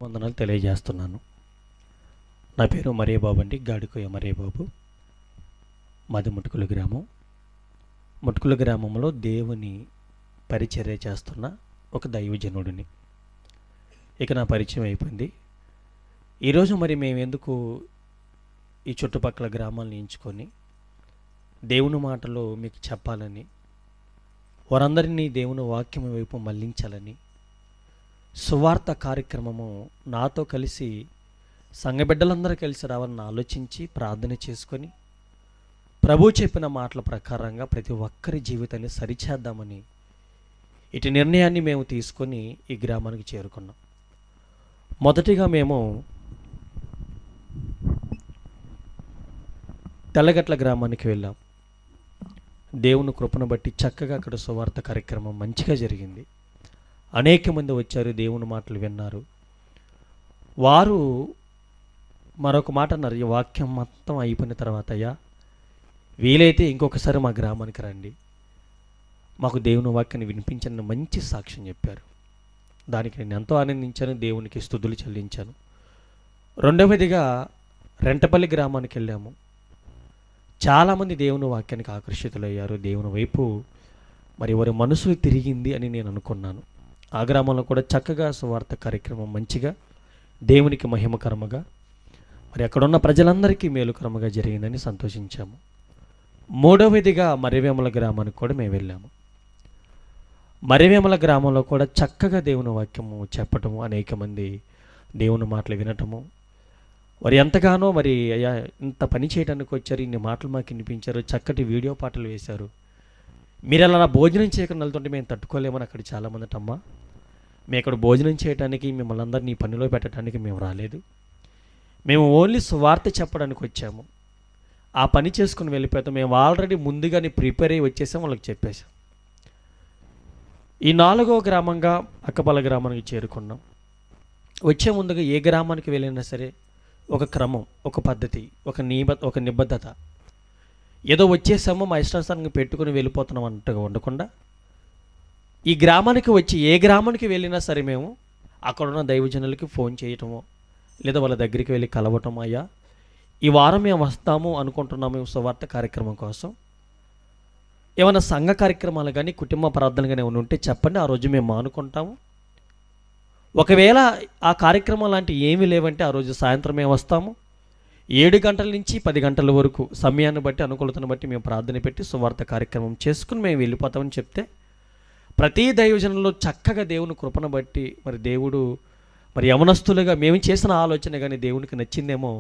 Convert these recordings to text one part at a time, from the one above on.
వందనాలు తెలియజేస్తున్నాను. నా పేరు మరియబాబు అండి. గాడికోయ మరియబాబు. మాది ముటుకుల గ్రామం. ముటుకుల గ్రామంలో దేవుని పరిచర్య చేస్తున్న ఒక దైవజనుడిని. ఇక నా పరిచయం అయిపోయింది. ఈరోజు మరి మేము ఎందుకు ఈ చుట్టుపక్కల గ్రామాలను ఎంచుకొని దేవుని మాటలు మీకు చెప్పాలని, వారందరినీ దేవుని వాక్యం వైపు మళ్లించాలని సువార్త కార్యక్రమము నాతో కలిసి సంఘబిడ్డలందరూ కలిసి రావాలని ఆలోచించి ప్రార్థన చేసుకొని ప్రభు చెప్పిన మాటల ప్రకారంగా ప్రతి ఒక్కరి జీవితాన్ని సరిచేద్దామని ఇటు నిర్ణయాన్ని మేము తీసుకొని ఈ గ్రామానికి చేరుకున్నాం. మొదటిగా మేము తెల్లగట్ల గ్రామానికి వెళ్ళాం. దేవుని కృపను బట్టి చక్కగా అక్కడ సువార్త కార్యక్రమం మంచిగా జరిగింది. అనేక మంది వచ్చారు, దేవుని మాటలు విన్నారు. వారు మరొక మాట అన్నారు, ఈ వాక్యం మొత్తం అయిపోయిన తర్వాత అయ్యా వీలైతే ఇంకొకసారి మా గ్రామానికి రండి, మాకు దేవుని వాక్యాన్ని వినిపించని మంచి సాక్ష్యం చెప్పారు. దానికి నేను ఎంతో ఆనందించాను, దేవునికి స్తుతులు చెల్లించాను. రెండవదిగా రెంటపల్లి గ్రామానికి వెళ్ళాము. చాలామంది దేవుని వాక్యానికి ఆకర్షితులయ్యారు. దేవుని వైపు మరి వారి మనసు తిరిగింది అని నేను అనుకున్నాను. ఆ గ్రామంలో కూడా చక్కగా సువార్త కార్యక్రమం మంచిగా దేవునికి మహిమకరముగా మరి అక్కడున్న ప్రజలందరికీ మేలుకరముగా జరిగిందని సంతోషించాము. మూడవదిగా మర్రివేముల గ్రామానికి కూడా మేము వెళ్ళాము. మర్రివేముల గ్రామంలో కూడా చక్కగా దేవుని వాక్యము చెప్పటము, అనేక మంది దేవుని మాటలు వినటము, మరి ఎంతగానో మరి అయ్యా ఇంత పని చేయడానికి వచ్చారు, ఇన్ని మాటలు మాకు వినిపించారు, చక్కటి వీడియో పాటలు వేశారు, మీరు అలా భోజనం చేయకుండా వెళ్తుంటే మేము తట్టుకోలేమని అక్కడ చాలామంది అమ్మా, మేము ఇక్కడ భోజనం చేయడానికి మిమ్మల్ని అందరినీ ఈ పనిలో పెట్టడానికి మేము రాలేదు, మేము ఓన్లీ సువార్త చెప్పడానికి వచ్చాము, ఆ పని చేసుకుని వెళ్ళిపోతాం, మేము ఆల్రెడీ ముందుగానే ప్రిపేర్ అయ్యి వచ్చేసాం వాళ్ళకి చెప్పేశాం. ఈ 4వ గ్రామంగా అక్కపల్ల గ్రామానికి చేరుకున్నాం. వచ్చే ముందుగా ఏ గ్రామానికి వెళ్ళినా సరే ఒక క్రమం, ఒక పద్ధతి, ఒక నిబద్ధత, ఏదో వచ్చేసామో మా ఇష్టానుసారంగా పెట్టుకుని వెళ్ళిపోతున్నాం అన్నట్టుగా ఉండకుండా ఈ గ్రామానికి వచ్చి ఏ గ్రామానికి వెళ్ళినా సరే మేము అక్కడున్న దైవజనులకి ఫోన్ చేయటమో లేదా వాళ్ళ దగ్గరికి వెళ్ళి కలవటం, అయ్యా ఈ వారం మేము వస్తాము అనుకుంటున్నాము సువార్త కార్యక్రమం కోసం, ఏమైనా సంఘ కార్యక్రమాలు కానీ కుటుంబ ప్రార్థనలు కానీ ఏమైనా ఉంటే చెప్పండి, ఆ రోజు మేము మానుకుంటాము. ఒకవేళ ఆ కార్యక్రమం లాంటి ఏమీ లేవంటే ఆ రోజు సాయంత్రం మేము వస్తాము. 7 గంటల నుంచి 10 గంటల వరకు సమయాన్ని బట్టి అనుకూలతను బట్టి మేము ప్రార్థన పెట్టి సువార్త కార్యక్రమం చేసుకుని మేము వెళ్ళిపోతామని చెప్తే ప్రతి దైవజనంలో చక్కగా దేవుని కృపను బట్టి మరి దేవుడు మరి యవనస్తులుగా మేము చేసిన ఆలోచన కానీ దేవునికి నచ్చిందేమో,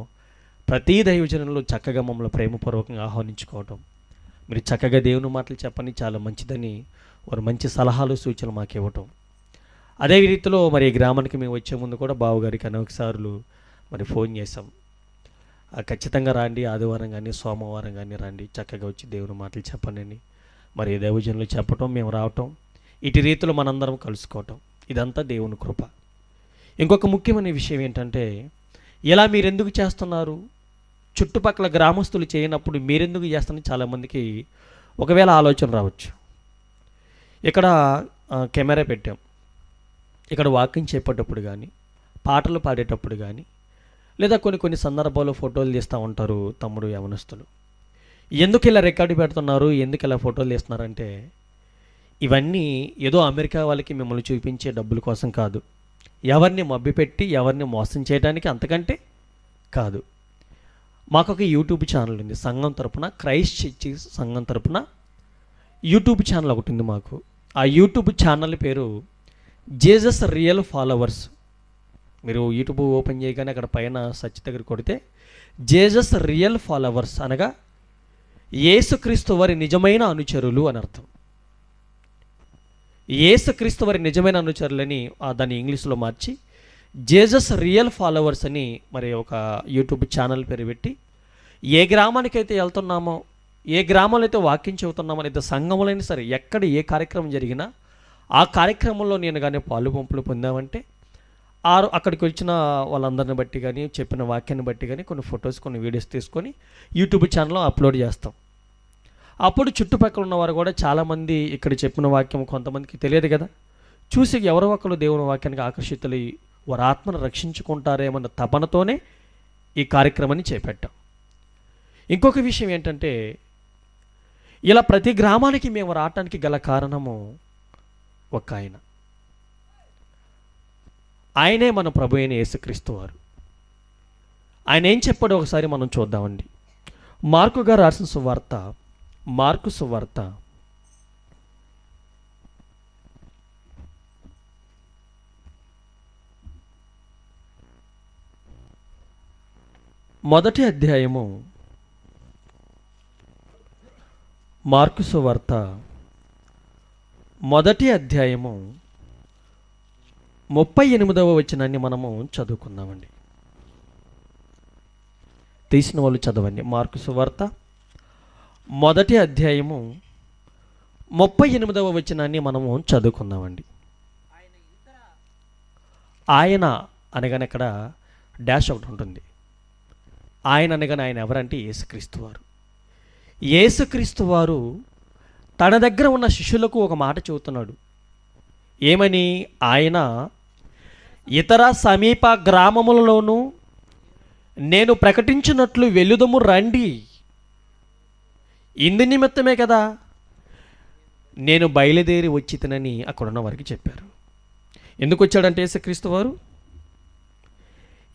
ప్రతి దైవజనంలో చక్కగా మమ్మల్ని ప్రేమపూర్వకంగా ఆహ్వానించుకోవటం, మీరు చక్కగా దేవుని మాటలు చెప్పని చాలా మంచిదని వారు మంచి సలహాలు సూచనలు మాకు ఇవ్వటం. అదే రీతిలో మరి ఈ గ్రామానికి మేము వచ్చే ముందు కూడా బావగారికి అనేకసార్లు మరి ఫోన్ చేసాం, ఖచ్చితంగా రండి, ఆదివారం కానీ సోమవారం కానీ రండి, చక్కగా వచ్చి దేవుని మాటలు చెప్పండి మరి దైవజనులు చెప్పటం, మేము రావటం, ఇటు రీతిలో మనందరం కలుసుకోవటం, ఇదంతా దేవుని కృప. ఇంకొక ముఖ్యమైన విషయం ఏంటంటే, ఇలా మీరెందుకు చేస్తున్నారు, చుట్టుపక్కల గ్రామస్తులు చేయనప్పుడు మీరెందుకు చేస్తున్నారు చాలామందికి ఒకవేళ ఆలోచన రావచ్చు. ఇక్కడ కెమెరా పెట్టాం, ఇక్కడ వాకింగ్ చెప్పేటప్పుడు కానీ పాటలు పాడేటప్పుడు కానీ లేదా కొన్ని సందర్భాల్లో ఫోటోలు తీస్తూ ఉంటారు తమ్ముడు యవనస్తులు. ఎందుకు ఇలా రికార్డు పెడుతున్నారు, ఎందుకు ఇలా ఫోటోలు తీస్తున్నారంటే, ఇవన్నీ ఏదో అమెరికా వాళ్ళకి మిమ్మల్ని చూపించే డబ్బుల కోసం కాదు, ఎవరిని మభ్యపెట్టి ఎవరిని మోసం చేయడానికి అంతకంటే కాదు. మాకు ఒక యూట్యూబ్ ఛానల్ ఉంది సంఘం తరపున, క్రైస్ట్ చర్చి సంఘం తరపున యూట్యూబ్ ఛానల్ ఒకటి ఉంది మాకు. ఆ యూట్యూబ్ ఛానల్ పేరు జీసస్ రియల్ ఫాలోవర్స్. మీరు యూట్యూబ్ ఓపెన్ చేయగానే అక్కడ పైన సర్చ్ దగ్గర కొడితే జీసస్ రియల్ ఫాలోవర్స్ అనగా యేసుక్రీస్తు వారి నిజమైన అనుచరులు అని అర్థం. యేసుక్రీస్తు వారి నిజమైన అనుచరులని దాన్ని ఇంగ్లీష్లో మార్చి జీసస్ రియల్ ఫాలోవర్స్ అని మరి ఒక యూట్యూబ్ ఛానల్ పేరు పెట్టి ఏ గ్రామానికైతే వెళ్తున్నామో, ఏ గ్రామంలో అయితే వాక్యం చెబుతున్నామో, లేదా సంఘంలోనే సరే ఎక్కడ ఏ కార్యక్రమం జరిగినా ఆ కార్యక్రమంలో నేను కానీ పాలు పంపులు పొందామంటే అక్కడికి వచ్చిన వాళ్ళందరిని బట్టి కానీ చెప్పిన వాక్యాన్ని బట్టి కానీ కొన్ని ఫొటోస్ కొన్ని వీడియోస్ తీసుకొని యూట్యూబ్ ఛానల్లో అప్లోడ్ చేస్తాం. అప్పుడు చుట్టుపక్కల ఉన్నవారు కూడా చాలామంది ఇక్కడ చెప్పిన వాక్యం కొంతమందికి తెలియదు కదా, చూసి ఎవరో ఒకరు దేవుని వాక్యానికి ఆకర్షితులై వారి ఆత్మను రక్షించుకుంటారేమన్న తపనతోనే ఈ కార్యక్రమాన్ని చేపట్టాం. ఇంకొక విషయం ఏంటంటే, ఇలా ప్రతి గ్రామానికి మేము రావటానికి గల కారణము ఒక ఆయనే మన ప్రభు అయిన యేసుక్రీస్తు వారు. ఆయన ఏం చెప్పాడో ఒకసారి మనం చూద్దామండి. మార్కు గారు రాసిన సువార్త, మార్కు సువార్త 1వ అధ్యాయము, మార్కు సువార్త 1వ అధ్యాయము 38వ వచనాన్ని మనము చదువుకుందామండి. తీసిన వాళ్ళు చదవండి. మార్కు సువార్త 1వ అధ్యాయము 38వ వచనాన్ని మనము చదువుకుందామండి. ఆయన అనగానే ఇక్కడ డాష్ ఒకటి ఉంటుంది. ఆయన అనగానే ఆయన ఎవరంటే యేసుక్రీస్తు వారు. యేసుక్రీస్తు వారు తన దగ్గర ఉన్న శిష్యులకు ఒక మాట చెబుతున్నాడు. ఏమని? ఆయన ఇతర సమీప గ్రామములలోనూ నేను ప్రకటించినట్లు వెలుదము రండి. ఇందు నిమిత్తమే కదా నేను బయలుదేరి వచ్చితనని అక్కడున్న వారికి చెప్పారు. ఎందుకు వచ్చాడంటే యేసుక్రీస్తు వారు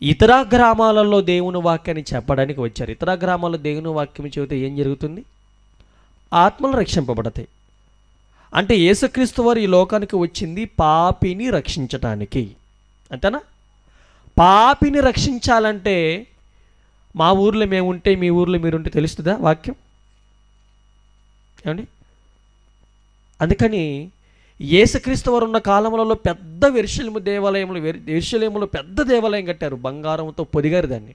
ఇతర గ్రామాలలో దేవుని వాక్యాన్ని చెప్పడానికి వచ్చారు. ఇతర గ్రామాల్లో దేవుని వాక్యం చెబితే ఏం జరుగుతుంది? ఆత్మలు రక్షింపబడతాయి. అంటే యేసుక్రీస్తు వారు ఈ లోకానికి వచ్చింది పాపిని రక్షించటానికి, అంతేనా? పాపిని రక్షించాలంటే మా ఊర్లో మేము ఉంటే మీ ఊర్లో మీరుంటే తెలుస్తుందా వాక్యం? ఏమండి? అందుకని యేసుక్రీస్తు వారు ఉన్న కాలంలో పెద్ద యెరూషలేములో పెద్ద దేవాలయం కట్టారు. బంగారంతో పొదిగారు దాన్ని.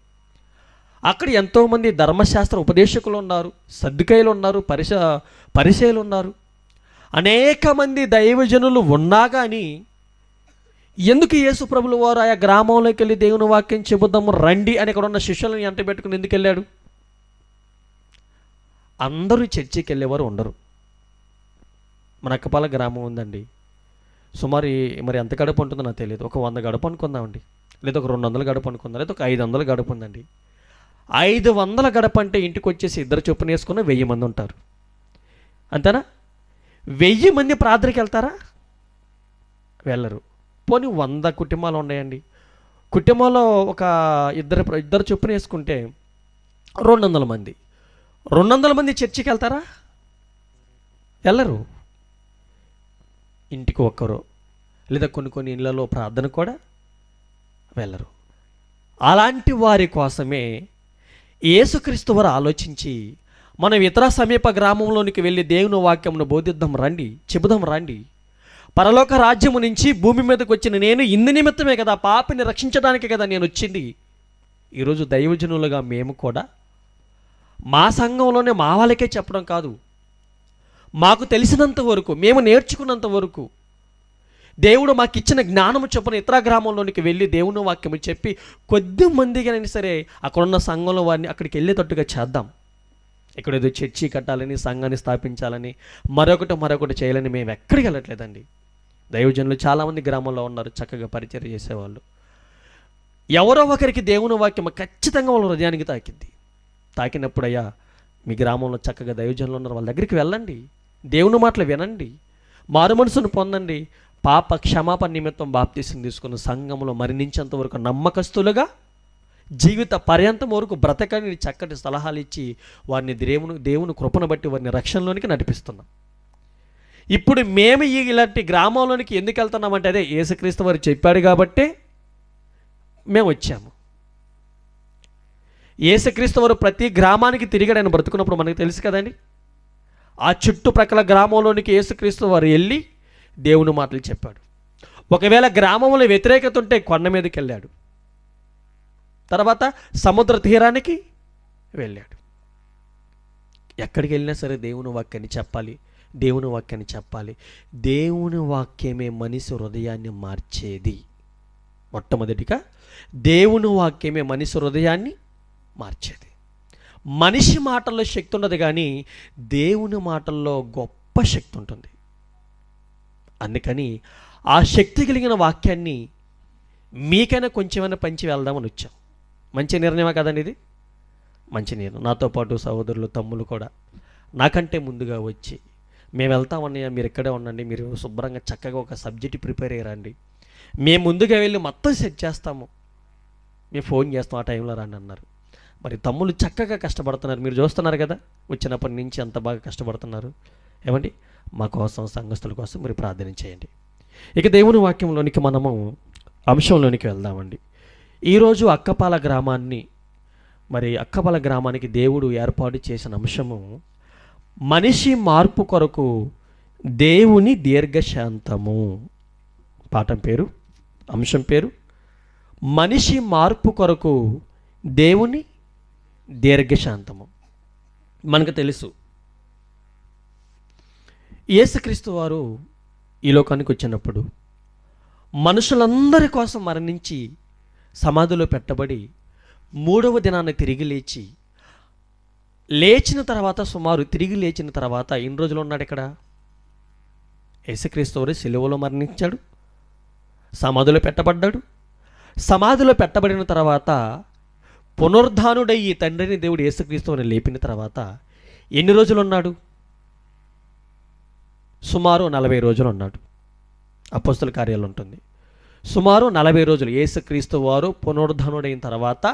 అక్కడ ఎంతోమంది ధర్మశాస్త్ర ఉపదేశకులు ఉన్నారు, సద్దుకయ్యులు ఉన్నారు, పరిసయ్యులు ఉన్నారు, అనేక మంది దైవజనులు ఉన్నా కానీ ఎందుకు యేసు ప్రభులు వారు ఆయా గ్రామంలోకి వెళ్ళి దేవుని వాక్యం చెబుదాము రండి అని అక్కడ ఉన్న శిష్యులను ఎంట పెట్టుకుని ఎందుకు వెళ్ళాడు? అందరూ చర్చికి వెళ్ళేవారు ఉండరు. మన అక్కపాల గ్రామం ఉందండి, సుమారు మరి ఎంత గడప ఉంటుందో నాకు తెలియదు. ఒక 100 గడప అనుకుందామండి, లేదా ఒక 200 గడప అనుకుందాం, లేదా ఒక 500 గడప ఉందండి. 500 గడప అంటే ఇంటికి వచ్చేసి ఇద్దరు చొప్పున వేసుకున్న 1000 మంది ఉంటారు, అంతేనా? 1000 మంది ప్రార్థనకి వెళ్తారా? వెళ్ళరు. పోనీ 100 కుటుంబాలు ఉన్నాయండి, కుటుంబంలో ఒక ఇద్దరు చొప్పున వేసుకుంటే 200 మంది. 200 మంది చర్చికి వెళ్తారా? వెళ్ళరు. ఇంటికి ఒక్కరు, లేదా కొన్ని ఇళ్లలో ప్రార్థన కూడా వెళ్ళరు. అలాంటి వారి కోసమే యేసుక్రీస్తు వారు ఆలోచించి మనం ఇతర సమీప గ్రామంలోనికి వెళ్ళి దేవుని వాక్యమును బోధిద్దాం రండి, చెబుదాం రండి. పరలోక రాజ్యము నుంచి భూమి మీదకి వచ్చిన నేను ఇందు నిమిత్తమే కదా, పాపిని రక్షించడానికి కదా నేను వచ్చింది. ఈరోజు దైవజనులుగా మేము కూడా మా సంఘంలోనే మా వాళ్ళకే చెప్పడం కాదు, మాకు తెలిసినంత వరకు, మేము నేర్చుకున్నంత వరకు, దేవుడు మాకు ఇచ్చిన జ్ఞానము చొప్పున ఇతర గ్రామంలోనికి వెళ్ళి దేవుని వాక్యము చెప్పి కొద్ది మందిగానైనా సరే అక్కడున్న సంఘంలో వారిని అక్కడికి వెళ్ళేటట్టుగా చేద్దాం. ఇక్కడ ఏదో చర్చి కట్టాలని, సంఘాన్ని స్థాపించాలని, మరొకటి చేయాలని మేము ఎక్కడికి వెళ్ళట్లేదండి. దైవజనులు చాలామంది గ్రామంలో ఉన్నారు, చక్కగా పరిచర్య చేసేవాళ్ళు. ఎవరో ఒకరికి దేవుని వాక్యం ఖచ్చితంగా వాళ్ళ హృదయానికి తాకినప్పుడు అయ్యా మీ గ్రామంలో చక్కగా దైవజనులు ఉన్నారు, వాళ్ళ దగ్గరికి వెళ్ళండి, దేవుని మాటలు వినండి, మారు మనసును పొందండి, పాప క్షమాపణ నిమిత్తం బాప్తీసం తీసుకున్న సంఘంలో మరణించేంత వరకు నమ్మకస్తులుగా జీవిత పర్యంతం వరకు బ్రతకని చక్కటి సలహాలు ఇచ్చి వారిని దేవుని కృపను బట్టి వారిని రక్షణలోనికి నడిపిస్తున్నాం. ఇప్పుడు మేము ఇలాంటి గ్రామంలోనికి ఎందుకు వెళ్తున్నామంటే అదే యేసుక్రీస్తు వారు చెప్పాడు కాబట్టే మేము వచ్చాము. యేసుక్రీస్తు వారు ప్రతి గ్రామానికి తిరిగాడు ఆయన బ్రతుకున్నప్పుడు, మనకు తెలుసు కదండి. ఆ చుట్టుప్రక్కల గ్రామంలోనికి యేసుక్రీస్తు వారు వెళ్ళి దేవుని మాటలు చెప్పాడు. ఒకవేళ గ్రామంలో వ్యతిరేకత ఉంటే కొండ మీదకి వెళ్ళాడు, తర్వాత సముద్ర తీరానికి వెళ్ళాడు. ఎక్కడికి వెళ్ళినా సరే దేవుని వాక్యాన్ని చెప్పాలి, దేవుని వాక్యాన్ని చెప్పాలి. దేవుని వాక్యమే మనిషి హృదయాన్ని మార్చేది. మొట్టమొదటిగా దేవుని వాక్యమే మనిషి హృదయాన్ని మార్చేది. మనిషి మాటల్లో శక్తి ఉండదు, కానీ దేవుని మాటల్లో గొప్ప శక్తి ఉంటుంది. అందుకని ఆ శక్తి కలిగిన వాక్యాన్ని మీకైనా కొంచెమైనా పంచి వెళ్దామని వచ్చాం. మంచి నిర్ణయమా కదండి ఇది? మంచి నిర్ణయం. నాతో పాటు సహోదరులు తమ్ముళ్ళు కూడా నాకంటే ముందుగా వచ్చి మేము వెళ్తామన్నయ్య, మీరు ఇక్కడే ఉండండి, మీరు శుభ్రంగా చక్కగా ఒక సబ్జెక్ట్ ప్రిపేర్ అయ్యారండి, మేము ముందుగా వెళ్ళి మొత్తం సెట్ చేస్తాము, మేము ఫోన్ చేస్తాం, ఆ టైంలో రండి అన్నారు. మరి తమ్ముళ్ళు చక్కగా కష్టపడుతున్నారు, మీరు చూస్తున్నారు కదా, వచ్చినప్పటి నుంచి అంత బాగా కష్టపడుతున్నారు. ఏమండి, మా కోసం సంఘస్థుల కోసం మీరు ప్రార్థన చేయండి. ఇక దేవుని వాక్యంలోనికి మనము అంశంలోనికి వెళ్దామండి. ఈరోజు అక్కపాల గ్రామానికి దేవుడు ఏర్పాటు చేసిన అంశము మనిషి మార్పు కొరకు దేవుని దీర్ఘశాంతము. పాఠం పేరు, అంశం పేరు మనిషి మార్పు కొరకు దేవుని దీర్ఘశాంతము. మనకు తెలుసు యేసుక్రీస్తు వారు ఈ లోకానికి వచ్చినప్పుడు మనుషులందరి కోసం మరణించి సమాధిలో పెట్టబడి 3వ దినాన్ని తిరిగి లేచిన తర్వాత తిరిగి లేచిన తర్వాత ఎన్ని రోజులు ఉన్నాడు ఇక్కడ? యేసుక్రీస్తు వారు సిలువలో మరణించాడు, సమాధిలో పెట్టబడ్డాడు. సమాధిలో పెట్టబడిన తర్వాత పునరుద్ధానుడై ఈ తండ్రిని దేవుడు యేసుక్రీస్తు వారిని లేపిన తర్వాత ఎన్ని రోజులు ఉన్నాడు? సుమారు 40 రోజులు ఉన్నాడు. అపోస్తల కార్యాలు ఉంటుంది. సుమారు 40 రోజులు యేసుక్రీస్తు వారు పునరుద్ధానుడైన తర్వాత,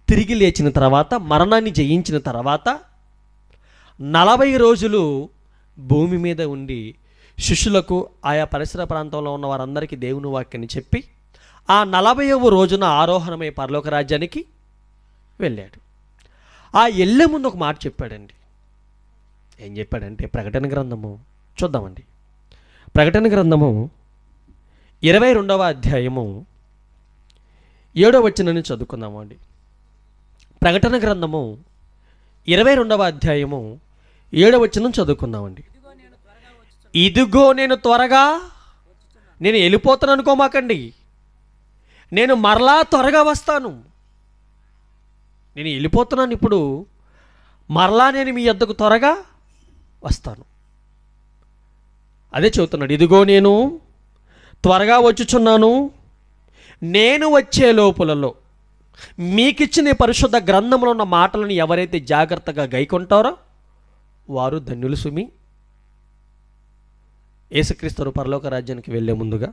తిరిగి లేచిన తర్వాత, మరణాన్ని జయించిన తర్వాత 40 రోజులు భూమి మీద ఉండి శిష్యులకు, ఆయా పరిసర ప్రాంతంలో ఉన్న వారందరికీ దేవుని వాక్యాన్ని చెప్పి ఆ 40వ రోజున ఆరోహణమై పరలోక రాజ్యానికి వెళ్ళాడు. ఆ వెళ్ళే ముందు ఒక మాట చెప్పాడండి. ఏం చెప్పాడంటే, ప్రకటన గ్రంథము చూద్దామండి. ప్రకటన గ్రంథము 22వ అధ్యాయము 7వ వచనాన్ని చదువుకుందాము అండి. ప్రకటన గ్రంథము 22వ అధ్యాయము 7వ వచనం చదువుకుందామండి. ఇదిగో నేను త్వరగా, నేను వెళ్ళిపోతాను అనుకోమాకండి, నేను మరలా త్వరగా వస్తాను. నేను వెళ్ళిపోతున్నాను ఇప్పుడు, మరలా నేను మీ యొద్దకు త్వరగా వస్తాను. అదే చెబుతున్నాడు. ఇదిగో నేను త్వరగా వచ్చుచున్నాను, నేను వచ్చే లోపులలో మీకిచ్చిన పరిశుద్ధ గ్రంథంలో ఉన్న మాటలను ఎవరైతే జాగ్రత్తగా గైకొంటారో వారు ధన్యులు సుమి. యేసుక్రీస్తు పరలోక రాజ్యానికి వెళ్ళే ముందుగా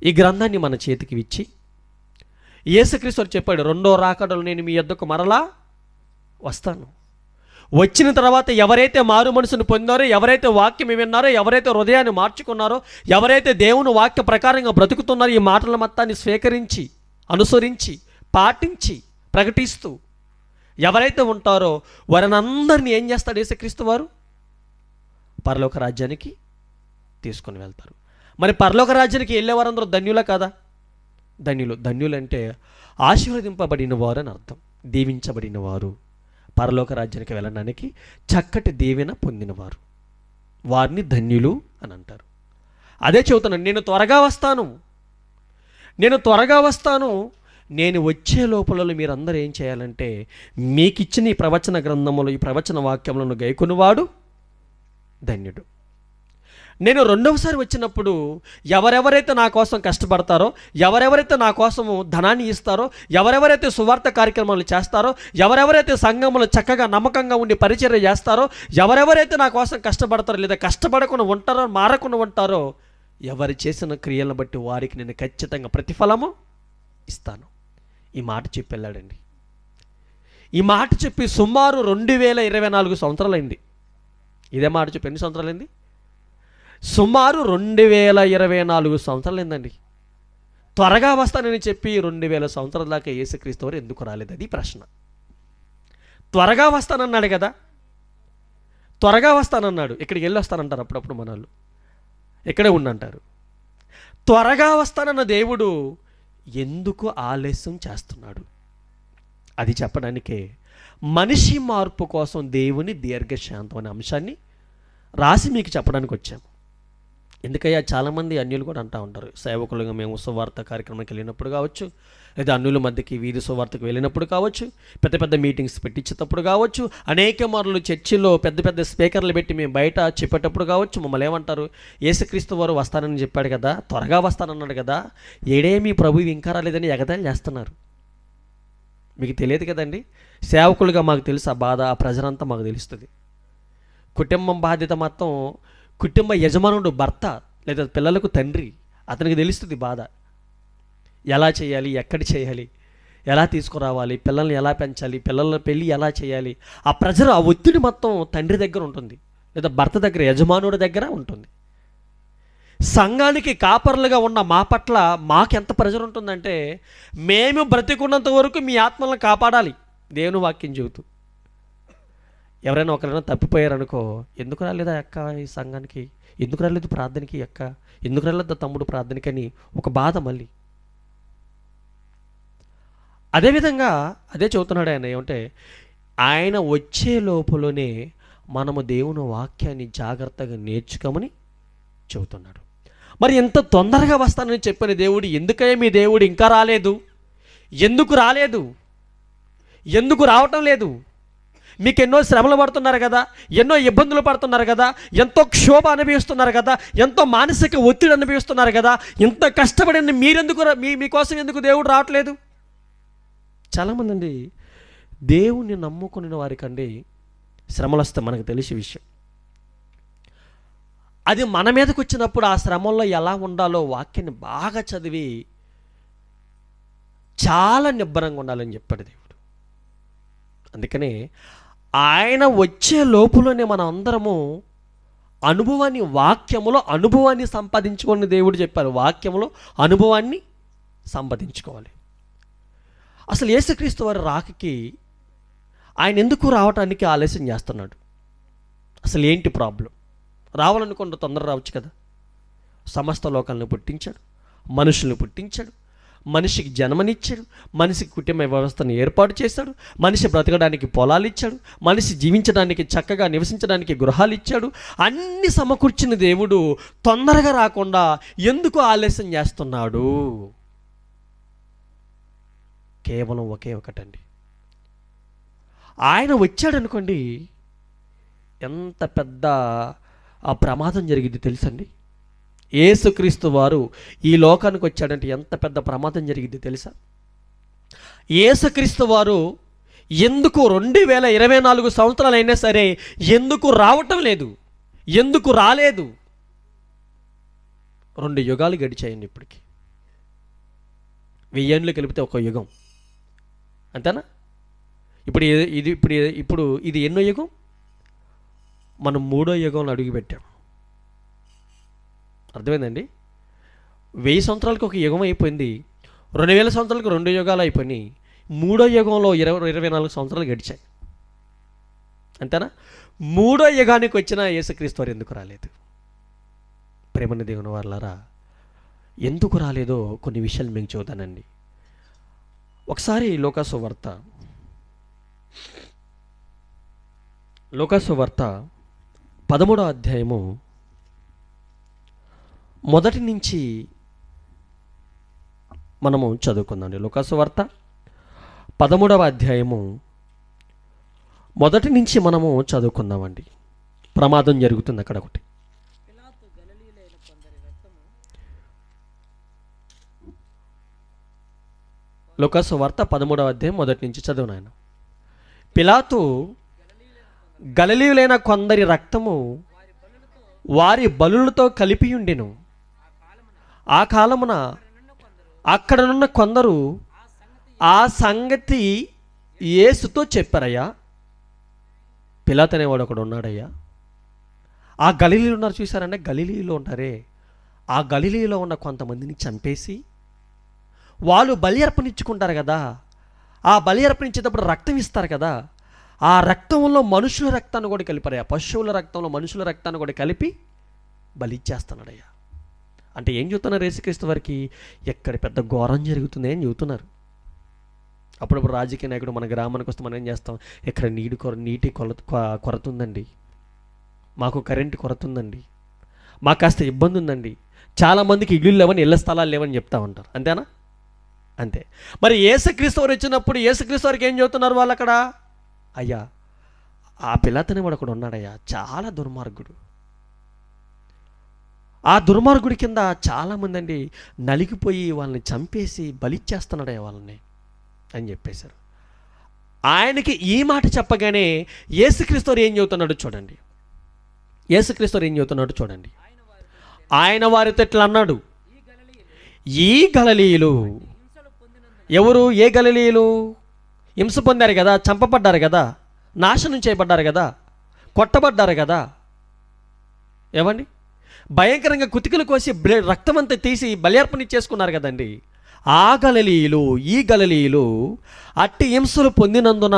ఈ గ్రంథాన్ని మన చేతికి ఇచ్చి యేసుక్రీస్తు చెప్పాడు, 2వ రాకడలో నేను మీ యొద్దకు మరలా వస్తాను. వచ్చిన తర్వాత ఎవరైతే మారు మనసును పొందారో, ఎవరైతే వాక్యం విన్నారో, ఎవరైతే హృదయాన్ని మార్చుకున్నారో, ఎవరైతే దేవుని వాక్య ప్రకారంగా బ్రతుకుతున్నారో, ఈ మాటల మొత్తాన్ని స్వీకరించి, అనుసరించి, పాటించి, ప్రకటిస్తూ ఎవరైతే ఉంటారో వారిని అందరినీ ఏం చేస్తాడు యేసుక్రీస్తు వారు? పరలోక రాజ్యానికి తీసుకొని వెళ్తారు. మరి పరలోక రాజ్యానికి వెళ్ళే వారందరూ ధన్యులా కాదా? ధన్యులు. ధన్యులు అంటే ఆశీర్వదింపబడిన వారు అని అర్థం, దీవించబడిన వారు. పరలోక రాజ్యానికి వెళ్ళడానికి చక్కటి దీవెన పొందినవారు, వారిని ధన్యులు అని అంటారు. అదే చెబుతున్నాను, నేను త్వరగా వస్తాను, నేను త్వరగా వస్తాను. నేను వచ్చే లోపలలో మీరందరూ ఏం చేయాలంటే, మీకు ఇచ్చిన ఈ ప్రవచన గ్రంథములు, ఈ ప్రవచన వాక్యములను గైకొనివాడు ధన్యుడు. నేను రెండవసారి వచ్చినప్పుడు ఎవరెవరైతే నా కోసం కష్టపడతారో, ఎవరెవరైతే నా కోసము ధనాన్ని ఇస్తారో, ఎవరెవరైతే సువార్త కార్యక్రమాలు చేస్తారో, ఎవరెవరైతే సంఘములు చక్కగా నమ్మకంగా ఉండి పరిచర్య చేస్తారో, ఎవరెవరైతే నా కోసం కష్టపడతారో, లేదా కష్టపడకుండా ఉంటారో, మారకుండా ఉంటారో, ఎవరు చేసిన క్రియలను బట్టి వారికి నేను ఖచ్చితంగా ప్రతిఫలము ఇస్తాను. ఈ మాట చెప్పి వెళ్ళాడండి. ఈ మాట చెప్పి సుమారు 2024 సంవత్సరాలైంది. ఇదే మాట చెప్పి ఎన్ని సంవత్సరాలైంది? సుమారు 2024 సంవత్సరాలైందండి. త్వరగా వస్తానని చెప్పి 2000 సంవత్సరాల దాకా యేసుక్రీస్తు వారు ఎందుకు రాలేదు? అది ప్రశ్న. త్వరగా వస్తానన్నాడు కదా, త్వరగా వస్తానన్నాడు. ఇక్కడికి వెళ్ళి వస్తానంటారు అప్పుడప్పుడు మన వాళ్ళు, ఇక్కడే ఉండంటారు. త్వరగా వస్తానన్న దేవుడు ఎందుకు ఆలస్యం చేస్తున్నాడు? అది చెప్పడానికే మనిషి మార్పు కోసం దేవుని దీర్ఘశాంతం అనే అంశాన్ని రాసి మీకు చెప్పడానికి వచ్చాము. ఎందుకయ్యా, చాలామంది అన్యులు కూడా అంటూ ఉంటారు, సేవకులుగా మేము సువార్త కార్యక్రమానికి వెళ్ళినప్పుడు కావచ్చు, లేదా అన్యుల మధ్యకి వీధి సువార్తకు వెళ్ళినప్పుడు కావచ్చు, పెద్ద పెద్ద మీటింగ్స్ పెట్టించేటప్పుడు కావచ్చు, అనేక మార్లు చర్చిలో పెద్ద పెద్ద స్పీకర్లు పెట్టి మేము బయట చెప్పేటప్పుడు కావచ్చు, మమ్మల్ని ఏమంటారు, యేసుక్రీస్తు వారు వస్తానని చెప్పాడు కదా, త్వరగా వస్తానన్నాడు కదా, ఏడేమి ప్రభు ఇంకా రాలేదని ఎగతాళి చేస్తున్నారు. మీకు తెలియదు కదండి, సేవకులుగా మాకు తెలుసు ఆ బాధ, ఆ ప్రజలంతా మాకు తెలుస్తుంది. కుటుంబం బాధ్యత మొత్తం కుటుంబ యజమానుడు భర్త లేదా పిల్లలకు తండ్రి, అతనికి తెలుస్తుంది బాధ. ఎలా చేయాలి, ఎక్కడ చేయాలి, ఎలా తీసుకురావాలి, పిల్లల్ని ఎలా పెంచాలి, పిల్లల పెళ్ళి ఎలా చేయాలి, ఆ ప్రెజర్, ఆ ఒత్తిడి మొత్తం తండ్రి దగ్గర ఉంటుంది, లేదా భర్త దగ్గర, యజమానుడి దగ్గర ఉంటుంది. సంఘానికి కాపర్లుగా ఉన్న మా పట్ల మాకెంత ప్రెజర్ ఉంటుందంటే, మేము బ్రతికున్నంత వరకు మీ ఆత్మలను కాపాడాలి దేవుని వాక్యం చెబుతూ. ఎవరైనా ఒకరైనా తప్పిపోయారనుకో, ఎందుకు రాలేదా అక్క ఈ సంఘానికి, ఎందుకు రాలేదు ప్రార్థనకి అక్క, ఎందుకు రాలేదు తమ్ముడు ప్రార్థనకి అని ఒక బాధ. మళ్ళీ అదేవిధంగా అదే చెబుతున్నాడు ఆయన, ఏమంటే ఆయన వచ్చే లోపలనే మనము దేవుని వాక్యాన్ని జాగ్రత్తగా నేర్చుకోమని చెబుతున్నాడు. మరి ఎంత తొందరగా వస్తానని చెప్పిన దేవుడు ఎందుకయ్యా మీ దేవుడు ఇంకా రాలేదు, ఎందుకు రాలేదు, ఎందుకు రావటం లేదు? మీకు ఎన్నో శ్రమలు పడుతున్నారు కదా, ఎన్నో ఇబ్బందులు పడుతున్నారు కదా, ఎంతో క్షోభ అనుభవిస్తున్నారు కదా, ఎంతో మానసిక ఒత్తిడి అనుభవిస్తున్నారు కదా, ఇంత కష్టపడిన మీరెందుకు మీకోసం ఎందుకు దేవుడు రావట్లేదు? చాలామంది అండి దేవుణ్ణి నమ్ముకునే వారికండి శ్రమలు వస్తే మనకు తెలిసే విషయం. అది మన మీదకి వచ్చినప్పుడు ఆ శ్రమంలో ఎలా ఉండాలో వాక్యాన్ని బాగా చదివి చాలా నిబ్బరంగా ఉండాలని చెప్పాడు దేవుడు. అందుకనే ఆయన వచ్చే లోపులోనే మనం అందరము అనుభవాన్ని, వాక్యములో అనుభవాన్ని సంపాదించుకోని దేవుడు చెప్పారు. వాక్యములో అనుభవాన్ని సంపాదించుకోవాలి. అసలు యేసుక్రీస్తు వారి రాకకి ఆయన ఎందుకు రావటానికి ఆలస్యం చేస్తున్నాడు? అసలు ఏంటి ప్రాబ్లం? రావాలనుకుంటే తొందర రావచ్చు కదా. సమస్త లోకాలను పుట్టించాడు, మనుషులను పుట్టించాడు, మనిషికి జన్మనిచ్చాడు, మనిషికి కుటుంబ వ్యవస్థను ఏర్పాటు చేశాడు, మనిషి బ్రతకడానికి పొలాలు ఇచ్చాడు, మనిషి జీవించడానికి చక్కగా నివసించడానికి గృహాలు ఇచ్చాడు. అన్ని సమకూర్చిన దేవుడు తొందరగా రాకుండా ఎందుకు ఆలస్యం చేస్తున్నాడు? కేవలం ఒకే ఒకటండి, ఆయన వచ్చాడనుకోండి ఎంత పెద్ద ఆ ప్రమాదం జరిగింది తెలుసండి. యేసుక్రీస్తు వారు ఈ లోకానికి వచ్చాడంటే ఎంత పెద్ద ప్రమాదం జరిగింది తెలుసా? యేసుక్రీస్తు వారు ఎందుకు 2024 సంవత్సరాలు అయినా సరే ఎందుకు రావటం లేదు, ఎందుకు రాలేదు? 2 యుగాలు గడిచాయండి. ఇప్పటికి 1000 ఏళ్ళు కలిపితే ఒక యుగం, అంతేనా? ఇప్పుడు ఇది ఎన్నో యుగం? మనం 3వ యుగంలో అడుగుపెట్టాం. అర్థమైందండి? 1000 సంవత్సరాలకు ఒక యుగం అయిపోయింది, 2000 సంవత్సరాలకు 2 యుగాలు అయిపోయినాయి, 3వ యుగంలో 24 సంవత్సరాలు గడిచాయి, అంతేనా? 3వ యుగానికి వచ్చిన యేసుక్రీస్తు వారు ఎందుకు రాలేదు? ప్రేమని దేవుని వారలారా, ఎందుకు రాలేదో కొన్ని విషయాలు మీకు చూద్దానండి. ఒకసారి లోకాసు వార్త 13వ అధ్యాయము మొదటి నుంచి మనము చదువుకుందామండి. లోకాసు వార్త 13వ అధ్యాయము మొదటి నుంచి మనము చదువుకుందామండి. ప్రమాదం జరుగుతుంది అక్కడ ఒకటి. లోకాసు వార్త 13వ అధ్యాయం మొదటి నుంచి చదువు నాయన. పిలాతు గలిలయులైన కొందరి రక్తము వారి బలులతో కలిపి ఉండెను. ఆ కాలమున అక్కడనున్న కొందరు ఆ సంగతి యేసుతో చెప్పారయ్యా. పిలాతు అనేవాడు ఒకడు ఉన్నాడయ్యా. ఆ గలిలీలు ఉన్నారు చూసారంటే, గలిలీలో ఉంటారే, ఆ గలిలీలో ఉన్న కొంతమందిని చంపేసి వాళ్ళు బలి అర్పణించుకుంటారు కదా, ఆ బలి అర్పణించేటప్పుడు రక్తం ఇస్తారు కదా, ఆ రక్తంలో మనుషుల రక్తాన్ని కూడా కలిపారయ్యా. పశువుల రక్తంలో మనుషుల రక్తాన్ని కూడా కలిపి బలి ఇచ్చేస్తున్నాడయ్యా. అంటే ఏం చెబుతున్నారు? యేసుక్రీస్తు వారికి ఎక్కడ పెద్ద ఘోరం జరుగుతుంది అని చెబుతున్నారు. అప్పుడప్పుడు రాజకీయ నాయకుడు మన గ్రామానికి వస్తే మనం ఏం చేస్తాం, ఇక్కడ నీటి కొరత ఉందండి, మాకు కరెంటు కొరత ఉందండి, మాకు కాస్త ఇబ్బంది ఉందండి, చాలామందికి ఇల్లు లేవని, ఇళ్ల స్థలాలు లేవని చెప్తా ఉంటారు, అంతేనా? అంతే. మరి యేసుక్రీస్తు వారు వచ్చినప్పుడు యేసుక్రీస్తు వారికి ఏం చెబుతున్నారు వాళ్ళు అక్కడ? అయ్యా, ఆ పిలాతు వాడు అక్కడ ఉన్నాడయ్యా, చాలా దుర్మార్గుడు. ఆ దుర్మార్గుడి కింద చాలామంది అండి నలిగిపోయి వాళ్ళని చంపేసి బలిచ్చేస్తున్నాడయ్యా వాళ్ళని అని చెప్పేశారు. ఆయనకి ఈ మాట చెప్పగానే యేసుక్రీస్తు వారు ఏం చెబుతున్నాడు చూడండి. యేసుక్రీస్తు వారు ఏం చెబుతున్నాడు చూడండి. ఆయన వారితో ఇట్లా అన్నాడు, ఈ గలిలయులు. ఎవరు? ఏ గలిలయులు? హింస పొందారు కదా, చంపబడ్డారు కదా, నాశనం చేయబడ్డారు కదా, కొట్టబడ్డారు కదా, ఏమండి, భయంకరంగా కుతికలు కోసి రక్తం అంతా తీసి బలిర్పణ చేసుకున్నారు కదండి. ఆ గలిలయులు, ఈ గలిలయులు అట్టి హింసలు పొందినందున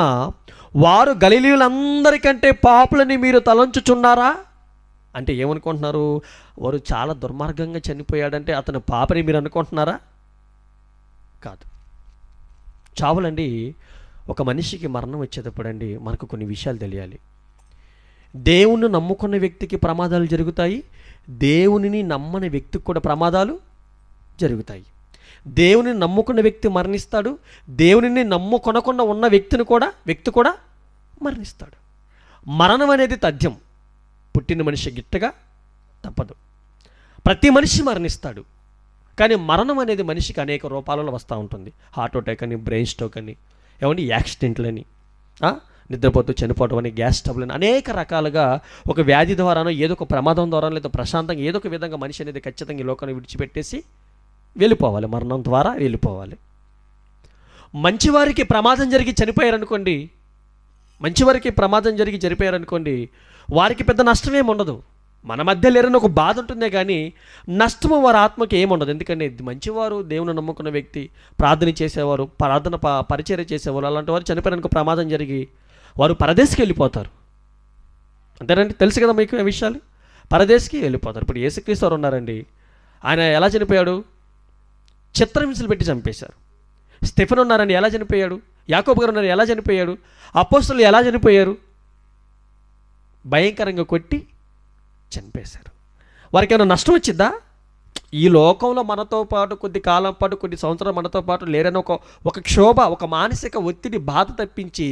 వారు గలిలయులందరికంటే పాపులని మీరు తలంచుచున్నారా? అంటే ఏమనుకుంటున్నారు? వారు చాలా దుర్మార్గంగా చనిపోయాడంటే అతను పాపని మీరు అనుకుంటున్నారా? కాదు. చావులండి, ఒక మనిషికి మరణం వచ్చేటప్పుడండి మనకు కొన్ని విషయాలు తెలియాలి. దేవుణ్ణి నమ్ముకున్న వ్యక్తికి ప్రమాదాలు జరుగుతాయి, దేవునిని నమ్మని వ్యక్తికి కూడా ప్రమాదాలు జరుగుతాయి. దేవుని నమ్ముకున్న వ్యక్తి మరణిస్తాడు, దేవునిని నమ్ముకొనకుండా ఉన్న వ్యక్తి కూడా మరణిస్తాడు. మరణం అనేది తథ్యం. పుట్టిన మనిషి గిట్టగా తప్పదు. ప్రతి మనిషి మరణిస్తాడు. కానీ మరణం అనేది మనిషికి అనేక రూపాలలో వస్తూ ఉంటుంది. హార్ట్ అటాక్ అని, బ్రెయిన్ స్ట్రోక్ అని, ఏమండి యాక్సిడెంట్లని, నిద్రపోతూ చనిపోవడం అని, గ్యాస్ ట్రబుల్ అని, అనేక రకాలుగా ఒక వ్యాధి ద్వారానో ఏదో ఒక ప్రమాదం ద్వారా లేదా ప్రశాంతంగా ఏదో ఒక విధంగా మనిషి అనేది ఖచ్చితంగా ఈ లోకాన్ని విడిచిపెట్టేసి వెళ్ళిపోవాలి, మరణం ద్వారా వెళ్ళిపోవాలి. మంచివారికి ప్రమాదం జరిగి చనిపోయారనుకోండి, వారికి పెద్ద నష్టమేమి ఉండదు. మన మధ్య లేరని ఒక బాధ ఉంటుందే కానీ నష్టము వారి ఆత్మకి ఏముండదు. ఎందుకంటే మంచివారు, దేవుని నమ్ముకున్న వ్యక్తి, ప్రార్థన చేసేవారు, పరిచర్య చేసేవారు, అలాంటి వారు చనిపోయారనుకో ప్రమాదం జరిగి వారు పరదేశికి వెళ్ళిపోతారు. అంతేనండి, తెలుసు కదా మీకు ఆ విషయాలు. పరదేశికి వెళ్ళిపోతారు. ఇప్పుడు యేసుక్రీస్తు వారు ఉన్నారండి, ఆయన ఎలా చనిపోయాడు? చిత్రహింసలు పెట్టి చంపేశారు. స్టెఫెను ఉన్నారని ఎలా చనిపోయాడు? యాకోబు గారు ఉన్నారు ఎలా చనిపోయాడు? అపోస్తలులు ఎలా చనిపోయారు? భయంకరంగా కొట్టి చనిపేశారు. వారికి ఏమైనా నష్టం వచ్చిందా? ఈ లోకంలో మనతో పాటు కొద్ది కాలం పాటు, కొన్ని సంవత్సరాలు మనతో పాటు లేరని ఒక క్షోభ, ఒక మానసిక ఒత్తిడి, బాధ తప్పించి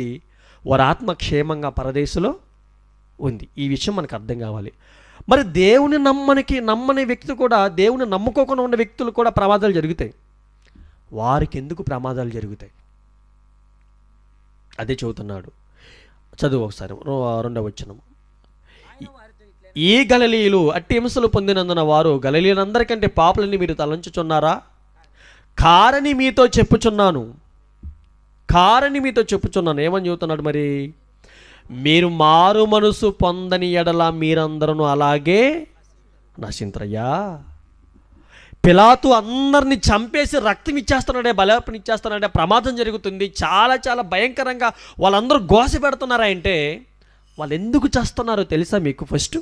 వారి ఆత్మ క్షేమంగా పరదేశంలో ఉంది. ఈ విషయం మనకు అర్థం కావాలి. మరి దేవుని నమ్మని వ్యక్తి కూడా, దేవుని నమ్ముకోకుండా ఉన్న వ్యక్తులు కూడా ప్రమాదాలు జరుగుతాయి. వారికి ఎందుకు ప్రమాదాలు జరుగుతాయి? అదే చెబుతున్నాడు. చదువు ఒకసారి 2వ వచనం. ఈ గలిలయులు అట్టి హింసలు పొందినందున వారు గలిలయులందరికంటే పాపులని మీరు తలంచుచున్నారా? కారని మీతో చెప్పుచున్నాను. ఏమని చెబుతున్నాడు మరి? మీరు మారు మనసు పొందని ఎడల మీరందరూ అలాగే నశింతురయ్యా. పిలాతు అందరిని చంపేసి రక్తం ఇచ్చేస్తున్నాడే, బలిర్పణ ఇచ్చేస్తున్నాడే, ప్రమాదం జరుగుతుంది, చాలా చాలా భయంకరంగా వాళ్ళందరూ గోస పెడుతున్నారా అంటే వాళ్ళు ఎందుకు చేస్తున్నారో తెలుసా మీకు? ఫస్ట్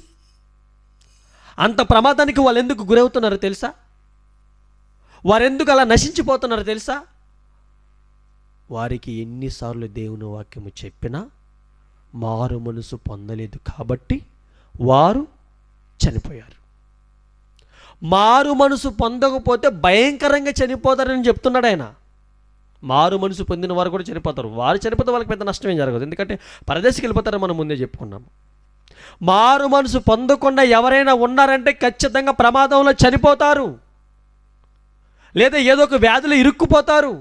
అంత ప్రమాదానికి వాళ్ళు ఎందుకు గురవుతున్నారో తెలుసా? వారెందుకు అలా నశించిపోతున్నారో తెలుసా? వారికి ఎన్నిసార్లు దేవుని వాక్యము చెప్పినా మారు మనసు పొందలేదు కాబట్టి వారు చనిపోయారు. మారు మనసు పొందకపోతే భయంకరంగా చనిపోతారని చెప్తున్నాడు ఆయన. మారు మనసు పొందిన వారు కూడా చనిపోతారు. వారు చనిపోతే వాళ్ళకి పెద్ద నష్టం ఏం జరగదు, ఎందుకంటే పరదేశికి వెళ్ళిపోతారని మనం ముందే చెప్పుకున్నాము. మారు మనసు పొందకుండా ఎవరైనా ఉన్నారంటే ఖచ్చితంగా ప్రమాదంలో చనిపోతారు, లేదా ఏదో ఒక వ్యాధిలో ఇరుక్కుపోతారు.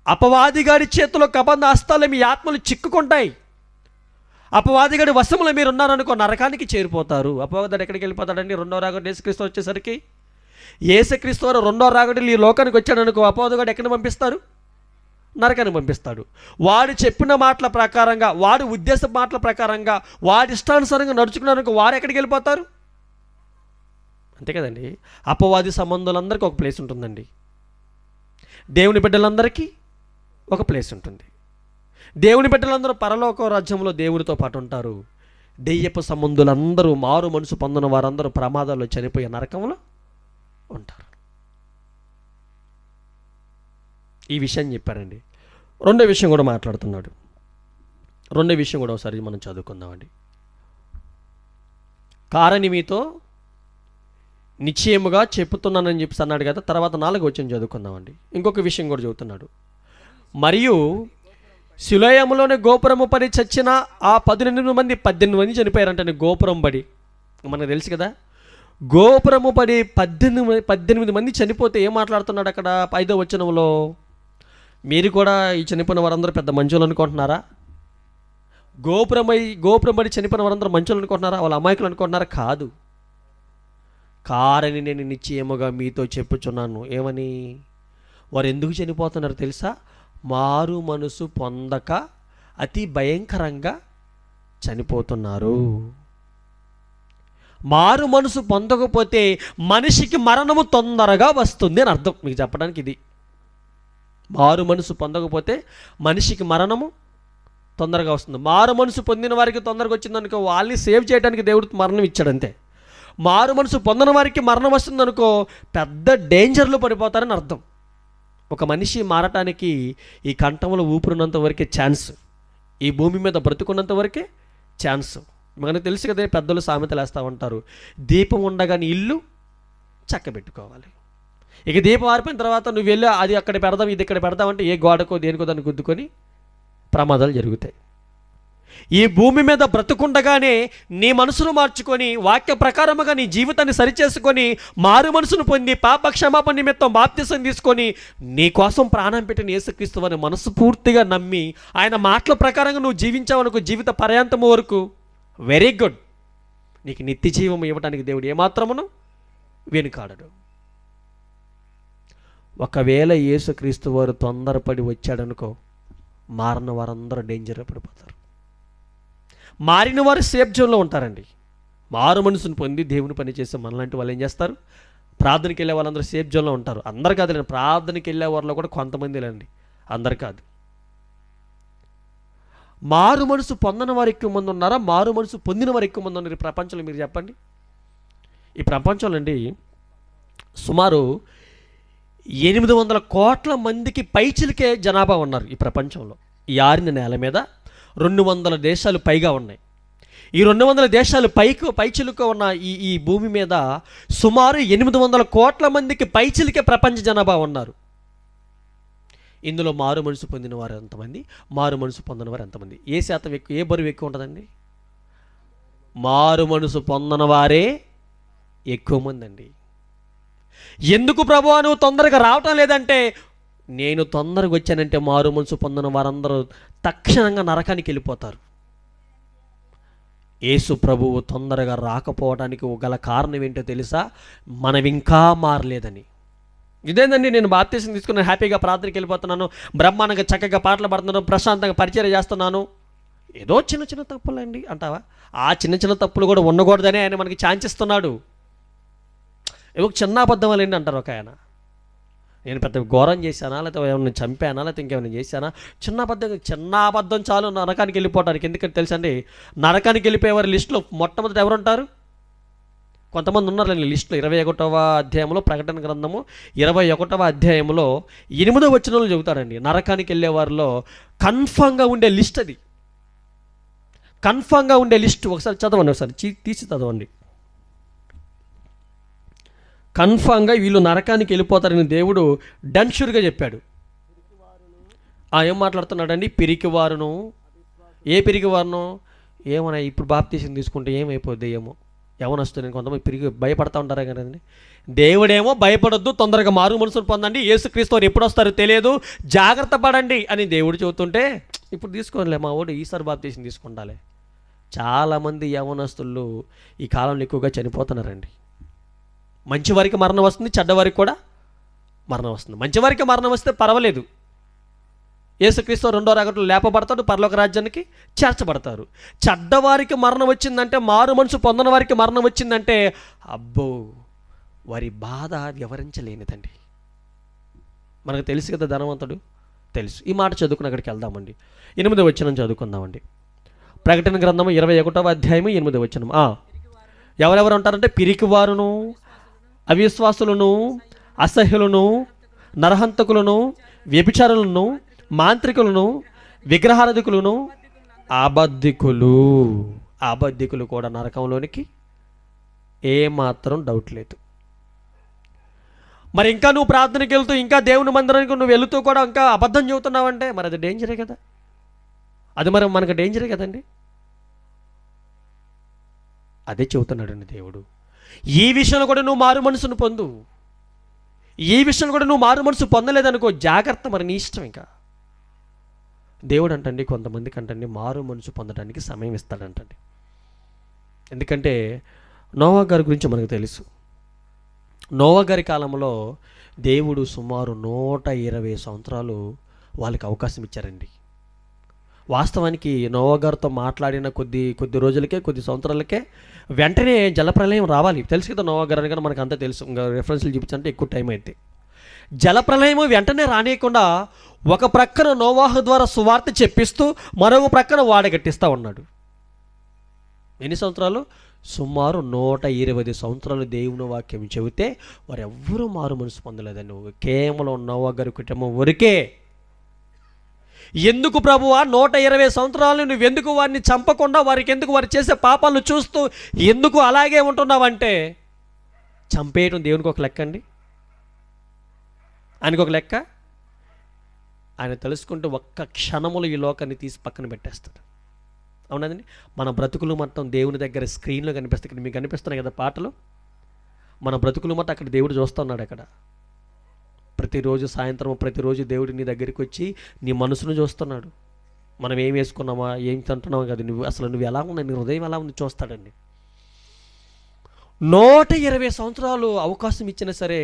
అపవాదిగాడి చేతిలో కబంధ హస్తాలు మీ ఆత్మలు చిక్కుకుంటాయి. అపవాదిగాడి వశంలో మీరు ఉన్నారనుకో నరకానికి చేరిపోతారు. అపవాదుడు ఎక్కడికి వెళ్ళిపోతాడండి? 2వ రాకడలో యేసుక్రీస్తు వచ్చేసరికి, యేసుక్రీస్తు వారు 2వ రాకడలో ఈ లోకానికి వచ్చాడనుకో అపవాదుగాడు ఎక్కడికి పంపిస్తారు? నరకాన్ని పంపిస్తాడు. వాడు చెప్పిన మాటల ప్రకారంగా, వాడు ఉద్దేశ మాటల ప్రకారంగా, వాడి ఇష్టానుసారంగా నడుచుకున్నారనుకో వారు ఎక్కడికి వెళ్ళిపోతారు? అంతే కదండి. అపవాది సంబంధులందరికీ ఒక ప్లేస్ ఉంటుందండి, దేవుని బిడ్డలందరికీ ఒక ప్లేస్ ఉంటుంది. దేవుని బిడ్డలందరూ పరలోక రాజ్యంలో దేవునితో పాటు ఉంటారు. దెయ్యపు సంబంధులందరూ, మారు మనసు పొందిన వారందరూ ప్రమాదాల్లో చనిపోయే నరకంలో ఉంటారు. ఈ విషయం చెప్పారండి. 2వ విషయం కూడా మాట్లాడుతున్నాడు. 2వ విషయం కూడా ఒకసారి మనం చదువుకుందామండి. కారని మీతో నిశ్చయముగా చెప్పుతున్నానని చెప్పి అన్నాడు కదా. తర్వాత 4వ వచనం చదువుకుందామండి. ఇంకొక విషయం కూడా చెబుతున్నాడు. మరియు శిలోయములోని గోపురము పడి చచ్చిన ఆ 18 మంది చనిపోయారంటే గోపురం పడి. మనకు తెలుసు కదా, గోపురము పడి 18 మంది చనిపోతే ఏం మాట్లాడుతున్నాడు అక్కడ 5వ వచనంలో? మీరు కూడా ఈ చనిపోయిన వారందరూ పెద్ద మంచోళ్ళు అనుకుంటున్నారా? గోపురం పడి చనిపోయిన వారందరూ మంచోళ్ళు అనుకుంటున్నారా? వాళ్ళ అమాయకులు అనుకుంటున్నారా? కాదు. కారని నేను నిశ్చయముగా మీతో చెప్పుచున్నాను. ఏమని? వారు ఎందుకు చనిపోతున్నారు తెలుసా? మారు మనసు పొందక అతి భయంకరంగా చనిపోతున్నారు. మారు మనసు పొందకపోతే మనిషికి మరణము తొందరగా వస్తుంది అని అర్థం. మీకు చెప్పడానికి ఇది. మారు మనసు పొందకపోతే మనిషికి మరణము తొందరగా వస్తుంది. మారు మనసు పొందిన వారికి తొందరగా వచ్చిందనుకో, వాళ్ళని సేవ్ చేయడానికి దేవుడు మరణం ఇచ్చాడు అంతే. మారు మనసు పొందిన వారికి మరణం వస్తుందనుకో, పెద్ద డేంజర్లో పడిపోతారని అర్థం. ఒక మనిషి మారటానికి ఈ కంఠంలో ఊపిరినంత వరకే ఛాన్స్, ఈ భూమి మీద బ్రతుకున్నంత వరకే ఛాన్స్. మనకు తెలుసు కదా, పెద్దలు సామెతలు వేస్తూ ఉంటారు, దీపం ఉండగానే ఇల్లు చక్కబెట్టుకోవాలి. ఇక దీపం ఆరిపోయిన తర్వాత నువ్వు వెళ్ళి అది అక్కడ పెడదాం ఇది ఇక్కడ పెడదాం అంటే ఏ గోడకో దేనికో దాన్ని గుద్దుకొని ప్రమాదాలు జరుగుతాయి. ఈ భూమి మీద బ్రతుకుండగానే నీ మనసును మార్చుకొని వాక్య ప్రకారముగా నీ జీవితాన్ని సరిచేసుకొని మారు మనసును పొంది పాప క్షమాపణ నిమిత్తం బాప్తిసం తీసుకొని నీ కోసం ప్రాణం పెట్టిన యేసుక్రీస్తు అని మనసు పూర్తిగా నమ్మి ఆయన మాటల ప్రకారంగా నువ్వు జీవించావనుకో జీవిత పర్యాంతము వరకు, వెరీ గుడ్. నీకు నిత్య జీవం ఇవ్వడానికి దేవుడు ఏమాత్రమును వెనుకాడడు. ఒకవేళ యేసుక్రీస్తు వారు తొందరపడి వచ్చాడనుకో, మారిన వారందరూ డేంజర్లో పడిపోతారు. మారిన వారు సేఫ్ జోన్లో ఉంటారండి. మారు మనసును పొంది దేవుని పని చేసే మనలాంటి వాళ్ళు ఏం చేస్తారు? ప్రార్థనకి వెళ్ళే వాళ్ళందరూ సేఫ్ జోన్లో ఉంటారు. అందరు కాదులేండి, ప్రార్థనకి వెళ్ళే వాళ్ళలో కూడా కొంతమంది లేండి, అందరు కాదు. మారు మనసు పొందిన వారు ఎక్కువ మంది ఉన్నారా, మారు మనసు పొందిన వారు ఎక్కువ మంది ఉన్నారు ఈ ప్రపంచంలో? మీరు చెప్పండి. ఈ ప్రపంచంలో అండి సుమారు 800 కోట్ల మందికి పైచిలకే జనాభా ఉన్నారు ఈ ప్రపంచంలో. ఈ ఆరిన నేల మీద 200 దేశాలు పైగా ఉన్నాయి. ఈ 200 దేశాలు పైచిలుక ఉన్న ఈ భూమి మీద సుమారు 800 కోట్ల మందికి పైచిలికే ప్రపంచ జనాభా ఉన్నారు. ఇందులో మారు మనసు పొందిన వారు ఎంతమంది, మారు మనసు పొందిన వారు ఎంతమంది? ఏ శాతం ఎక్కువ, ఏ బరువు ఎక్కువ ఉంటుందండి? మారు మనసు పొందిన వారే ఎక్కువ మంది అండి. ఎందుకు ప్రభువా నువ్వు తొందరగా రావటం లేదంటే, నేను తొందరగా వచ్చానంటే మారు మనసు పొందిన వారందరూ తక్షణంగా నరకానికి వెళ్ళిపోతారు. యేసు ప్రభువు తొందరగా రాకపోవడానికి గల కారణం ఏంటో తెలుసా? మనం ఇంకా మారలేదని. ఇదేందండి, నేను బాప్తిసం తీసుకుని హ్యాపీగా ప్రార్థనకి వెళ్ళిపోతున్నాను, బ్రహ్మాండంగా చక్కగా పాటలు పాడుతున్నాను, ప్రశాంతంగా పరిచయం చేస్తున్నాను, ఏదో చిన్న చిన్న తప్పులండి అంటావా? ఆ చిన్న చిన్న తప్పులు కూడా ఉండకూడదని ఆయన మనకి ఛాన్స్ ఇస్తున్నాడు. ఏదో చిన్న అబద్ధం వాళ్ళండి అంటారు ఒక ఆయన. నేను పెద్ద ఘోరం చేశానా, లేకపోతే ఏమైనా చంపానా, లేకపోతే ఇంకేమైనా చేశానా? చిన్న అబద్ధం చాలు నరకానికి వెళ్ళిపోవడానికి. ఎందుకంటే తెలుసండి, నరకానికి వెళ్ళిపోయేవారి లిస్టులో మొట్టమొదటి ఎవరు ఉంటారు? కొంతమంది ఉన్నారండి లిస్టులో. 21వ అధ్యాయంలో, ప్రకటన గ్రంథము 21వ అధ్యాయంలో 8వ వచనంలో చెబుతాడండి, నరకానికి వెళ్ళే వారిలో కన్ఫామ్గా ఉండే లిస్ట్ అది. కన్ఫామ్గా ఉండే లిస్ట్ ఒకసారి చదవండి, ఒకసారి తీసి చదవండి. కన్ఫామ్గా వీళ్ళు నరకానికి వెళ్ళిపోతారని దేవుడు డన్షూర్గా చెప్పాడు. ఏం మాట్లాడుతున్నాడండి? పిరికివారును. ఏ పిరికివారును? ఏమన్నా ఇప్పుడు బాప్తీసం తీసుకుంటే ఏమైపోద్ది ఏమో, యవనొస్తుంది. కొంతమంది పిరిగి భయపడతా ఉంటారా కదండి. దేవుడేమో భయపడొద్దు, తొందరగా మారు మనసును పొందండి, యేసుక్రీస్తు వారు ఎప్పుడు వస్తారో తెలియదు, జాగ్రత్త పడండి అని దేవుడు చెబుతుంటే, ఇప్పుడు తీసుకోనిలే మా వాడు ఈసారి బాప్తీసం తీసుకుంటాలే. చాలామంది యవనస్తులు ఈ కాలంలో ఎక్కువగా చనిపోతున్నారండి. మంచివారికి మరణం వస్తుంది, చెడ్డవారికి కూడా మరణం వస్తుంది. మంచివారికి మరణం వస్తే పర్వాలేదు, యేసుక్రీస్తు రెండో రాకడలో లేపబడతాడు, పరలోక రాజ్యానికి చేర్చబడతారు. చెడ్డవారికి మరణం వచ్చిందంటే, మారు మనసు పొందిన వారికి మరణం వచ్చిందంటే, అబ్బో వారి బాధ వివరించలేనిదండి. మనకు తెలుసు కదా, ధనవంతుడు తెలుసు. ఈ మాట చదువుకుని అక్కడికి వెళ్దామండి. 8వ వచనం చదువుకుందామండి. ప్రకటన గ్రంథము 21వ అధ్యాయము 8వ వచనం. ఎవరెవరు ఉంటారంటే, పిరికివారును, అవిశ్వాసులను, అసహ్యులను, నరహంతకులను, వ్యభిచారులను, మాంత్రికులను, విగ్రహారాధికులను, అబద్ధికులు కూడా నరకంలోనికి ఏమాత్రం డౌట్ లేదు. మరి ఇంకా నువ్వు ప్రార్థనకి వెళ్తూ ఇంకా దేవుని మందిరానికి నువ్వు వెళుతూ కూడా ఇంకా అబద్ధం చెబుతున్నావంటే మరి అది డేంజరే కదా, అది మరి మనకు డేంజరే కదండి. అదే చెబుతున్నాడండి దేవుడు. ఈ విషయంలో కూడా నువ్వు మారు మనసును పొందు. ఈ విషయంలో కూడా నువ్వు మారు మనసు పొందలేదనుకో, జాగ్రత్త, మరి నీ ఇష్టం. ఇంకా దేవుడు అంటండి కొంతమందికి అంటండి మారు మనసు పొందడానికి సమయం ఇస్తాడంటండి. ఎందుకంటే నోవా గారి గురించి మనకు తెలుసు. నోవా గారి కాలంలో దేవుడు సుమారు 120 సంవత్సరాలు వాళ్ళకి అవకాశం ఇచ్చారండి. వాస్తవానికి నోవా గారితో మాట్లాడిన కొద్ది రోజులకే, కొద్ది సంవత్సరాలకే వెంటనే జలప్రలయం రావాలి. తెలుసు కదా నోవా గారు అని, కానీ మనకు అంతా తెలుసు. ఇంకా రెఫరెన్స్లు చూపించాలంటే ఎక్కువ టైం అయితే. జలప్రలయం వెంటనే రానియకుండా ఒక ప్రక్కన నోవాహు ద్వారా సువార్త చెప్పిస్తూ మరొక ప్రక్కన వాడగట్టిస్తూ ఉన్నాడు. ఎన్ని సంవత్సరాలు? సుమారు 120 సంవత్సరాలు దేవుని వాక్యం చెబితే వారెవ్వరూ మారు మనసు పొందలేదండి. కేవలం నోవా గారి కుటుంబం వరకే. ఎందుకు ప్రభువా 120 సంవత్సరాలు నువ్వెందుకు వారిని చంపకుండా, వారికి ఎందుకు వారు చేసే పాపాలను చూస్తూ ఎందుకు అలాగే ఉంటున్నావంటే, చంపేయటం దేవునికి ఒక లెక్క అండి, ఆయనకు ఒక లెక్క. ఆయన తెలుసుకుంటే ఒక్క క్షణములు ఈ లోకాన్ని తీసి పక్కన పెట్టేస్తాడు. అవునండి. మన బ్రతుకులు మొత్తం దేవుని దగ్గర స్క్రీన్లో కనిపిస్తాయి. ఇక్కడ మీకు కనిపిస్తున్నాయి కదా పాటలు. మన బ్రతుకులు మొత్తం అక్కడ దేవుడు చూస్తున్నాడు. అక్కడ ప్రతిరోజు సాయంత్రం, ప్రతిరోజు దేవుడు నీ దగ్గరికి వచ్చి నీ మనసును చూస్తున్నాడు. మనం ఏం వేసుకున్నామా, ఏం తింటున్నామా కదా, నువ్వు ఎలా ఉన్నా, నీ హృదయం ఎలా ఉంది చూస్తాడండి. 120 సంవత్సరాలు అవకాశం ఇచ్చినా సరే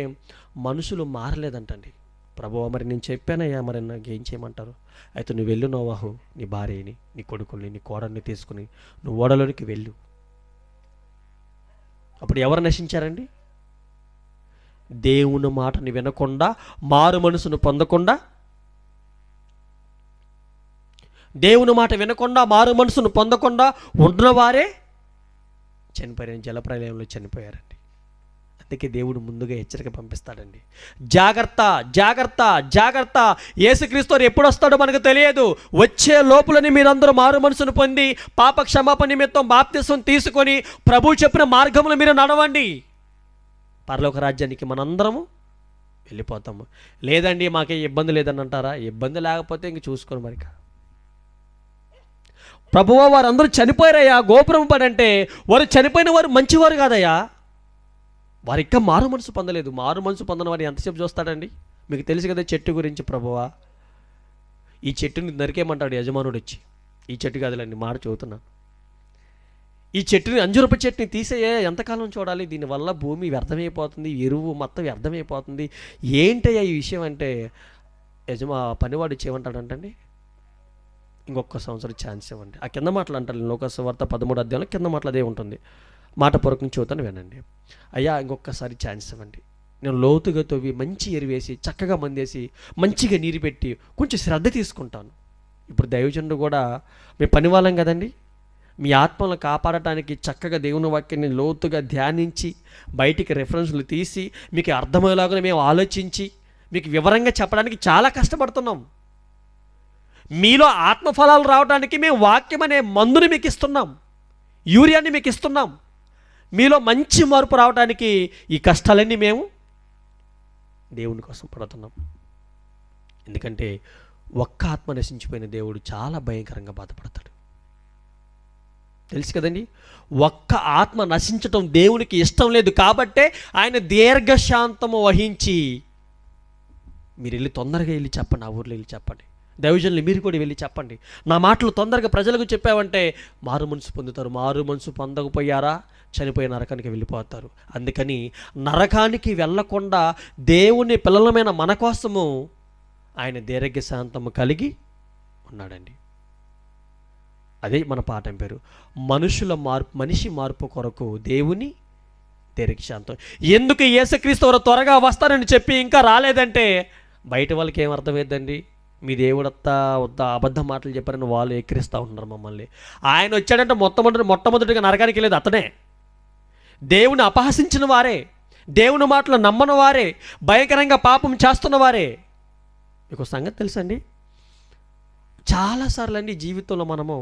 మనుషులు మారలేదంటండి. ప్రభువా మరి నేను చెప్పానయ్యా, మరి నాకు ఏం చేయమంటారు? అయితే నువ్వు వెళ్ళు నోవాహు, నీ భార్యని, నీ కొడుకుల్ని, నీ కోడల్ని తీసుకుని నువ్వు ఓడలోనికి వెళ్ళు. అప్పుడు ఎవరు నశించారండి? దేవుని మాటని వినకుండా, మారు మనసును పొందకుండా, దేవుని మాట వినకుండా మారు మనసును పొందకుండా ఉన్నవారే చనిపోయారు. జలప్రలయంలో చనిపోయారండి. అందుకే దేవుడు ముందుగా హెచ్చరిక పంపిస్తాడండి. జాగ్రత్త, జాగ్రత్త, జాగ్రత్త. యేసుక్రీస్తు ఎప్పుడు వస్తాడో మనకు తెలియదు. వచ్చే లోపులని మీరందరూ మారు మనసును పొంది పాప క్షమాపణ నిమిత్తం బాప్తిసం తీసుకొని ప్రభువు చెప్పిన మార్గంలో మీరు నడవండి. పరలోక రాజ్యానికి మనందరము వెళ్ళిపోతాము. లేదండి మాకే ఇబ్బంది లేదని అంటారా? ఇబ్బంది లేకపోతే ఇంక చూసుకొని మరి. ప్రభువా వారందరూ చనిపోయారయ్యా గోపురం పడంటే, వారు చనిపోయిన వారు మంచివారు కాదయ్యా, వారు ఇంకా మారు మనసు పొందలేదు. మారు మనసు పొందిన వారు ఎంతసేపు చూస్తాడండి? మీకు తెలుసు కదా చెట్టు గురించి. ప్రభువా ఈ చెట్టుని నరికేయమంటాడు యజమానుడు వచ్చి. ఈ చెట్టు కాదులేండి, మాట చెబుతున్నాను. ఈ చెట్టుని, అంజూరపు చెట్టుని తీసేయే ఎంతకాలం చూడాలి? దీనివల్ల భూమి వ్యర్థమైపోతుంది, ఎరువు మొత్తం వ్యర్థమైపోతుంది. ఏంటయ్యా ఈ విషయం అంటే, పనివాడు చేయమంటాడంటండి, ఇంకొక సంవత్సరం ఛాన్స్ ఇవ్వండి. ఆ కింద మాటలు అంటారు లోకసువార్త 13వ అధ్యాయంలో కింద మాటలు అదే ఉంటుంది. మాట పూర్వకం చూతాను వినండి. అయ్యా ఇంకొకసారి ఛాన్స్ ఇవ్వండి, నేను లోతుగా తవ్వి మంచి ఎరువేసి చక్కగా మందేసి మంచిగా నీరు పెట్టి కొంచెం శ్రద్ధ తీసుకుంటాను. ఇప్పుడు దైవజనుడు కూడా మీ పని వాళ్ళం కదండి. మీ ఆత్మలను కాపాడటానికి చక్కగా దేవుని వాక్యాన్ని లోతుగా ధ్యానించి బయటికి రెఫరెన్స్లు తీసి మీకు అర్థమయ్యేలాగా మేము ఆలోచించి మీకు వివరంగా చెప్పడానికి చాలా కష్టపడుతున్నాం. మీలో ఆత్మఫలాలు రావడానికి మేము వాక్యం అనే మందుని మీకు ఇస్తున్నాం, యూరియాని మీకు ఇస్తున్నాం. మీలో మంచి మార్పు రావడానికి ఈ కష్టాలన్నీ మేము దేవుని కోసం పడుతున్నాం. ఎందుకంటే ఒక్క ఆత్మ నశించిపోయిన దేవుడు చాలా భయంకరంగా బాధపడతాడు. తెలుసు కదండి. ఒక్క ఆత్మ నశించటం దేవునికి ఇష్టం లేదు. కాబట్టే ఆయన దీర్ఘశాంతము వహించి, మీరు వెళ్ళి తొందరగా వెళ్ళి చెప్పండి, ఆ ఊర్లో వెళ్ళి చెప్పండి, దైవజనులు మీరు కూడా వెళ్ళి చెప్పండి, నా మాటలు తొందరగా ప్రజలకు చెప్పావంటే మారు మనసు పొందుతారు. మారు మనసు పొందకపోయారా చనిపోయే నరకానికి వెళ్ళిపోతారు. అందుకని నరకానికి వెళ్ళకుండా దేవుని పిల్లలమైన మన కోసము ఆయన దీర్ఘశాంతము కలిగి ఉన్నాడండి. అదే మన పాఠం పేరు, మనిషి మార్పు కొరకు దేవుని దీర్ఘశాంతం. ఎందుకు యేసుక్రీస్తు వారు త్వరగా వస్తారని చెప్పి ఇంకా రాలేదంటే బయట వాళ్ళకి ఏం అర్థమైందండి? మీ దేవుడత్తా వద్ద అబద్ధ మాటలు చెప్పారని వాళ్ళు ఎక్కిరిస్తూ ఉంటున్నారు మమ్మల్ని. ఆయన వచ్చాడంటే మొట్టమొదటిగా నరకానికి వెళ్ళేది అతనే. దేవుని అపహసించిన వారే, దేవుని మాటలు నమ్మని వారే, భయంకరంగా పాపం చేస్తున్న వారే. మీకు సంగతి తెలుసండి, చాలాసార్లు అండి జీవితంలో మనము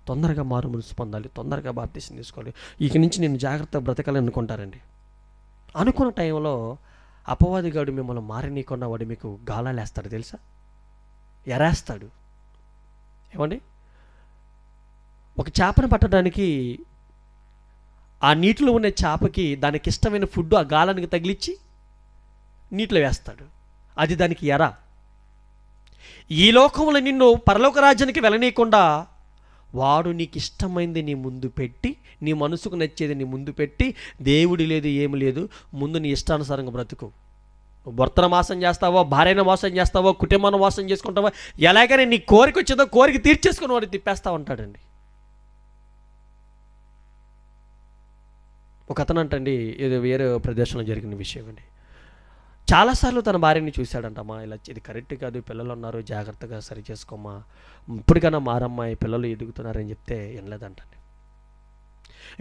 తొందరగా మారు మనసు పొందాలి, తొందరగా బాప్తిసం తీసుకోవాలి, ఇక నుంచి నేను జాగ్రత్తగా బ్రతకాలి అనుకుంటారండి. అనుకున్న టైంలో అపవాదిగాడు మిమ్మల్ని మారనీయకుండా వాడు మీకు గాలాలు వేస్తాడు తెలుసా, ఎరేస్తాడు. ఏమండి, ఒక చేపను పట్టడానికి ఆ నీటిలో ఉన్న చేపకి దానికి ఇష్టమైన ఫుడ్ ఆ గాలానికి తగిలిచ్చి నీటిలో వేస్తాడు. అది దానికి ఎర. ఈ లోకంలో నిన్ను పరలోక రాజ్యానికి వెళ్ళనీయకుండా వాడు నీకు ఇష్టమైంది నీ ముందు పెట్టి, నీ మనసుకు నచ్చేది నీ ముందు పెట్టి, దేవుడి లేదు ఏమి లేదు, ముందు నీ ఇష్టానుసారంగా బ్రతుకు. భర్తను మోసం చేస్తావో, భార్యను మోసం చేస్తావో, కుటుంబాన్ని మోసం చేసుకుంటావో, ఎలాగైనా నీ కోరిక వచ్చేదో కోరిక తీర్చేసుకుని వాడు తిప్పేస్తూ ఉంటాడండి. ఒక అతను అంటండి, ఏదో వేరే ప్రదేశంలో జరిగిన విషయం అండి. చాలాసార్లు తన భార్యని చూశాడంటమ్మా, ఇలా ఇది కరెక్ట్ కాదు, పిల్లలు ఉన్నారు, జాగ్రత్తగా సరి చేసుకోమ్మా, ఇప్పటికైనా మారమ్మాయి, పిల్లలు ఎదుగుతున్నారని చెప్తే వినలేదంటండి.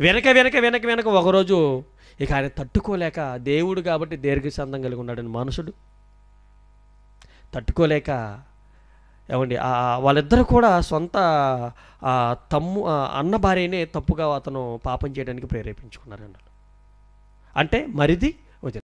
వెనక వెనక వెనక వెనక ఒకరోజు ఇక ఆయన తట్టుకోలేక, దేవుడు కాబట్టి దీర్ఘశాంతం కలిగి ఉన్నాడని మనుషుడు తట్టుకోలేక, ఏమండి వాళ్ళిద్దరూ కూడా సొంత అన్న భార్యనే తప్పుగా అతను పాపం చేయడానికి ప్రేరేపించుకున్నారండి. అంటే మరిది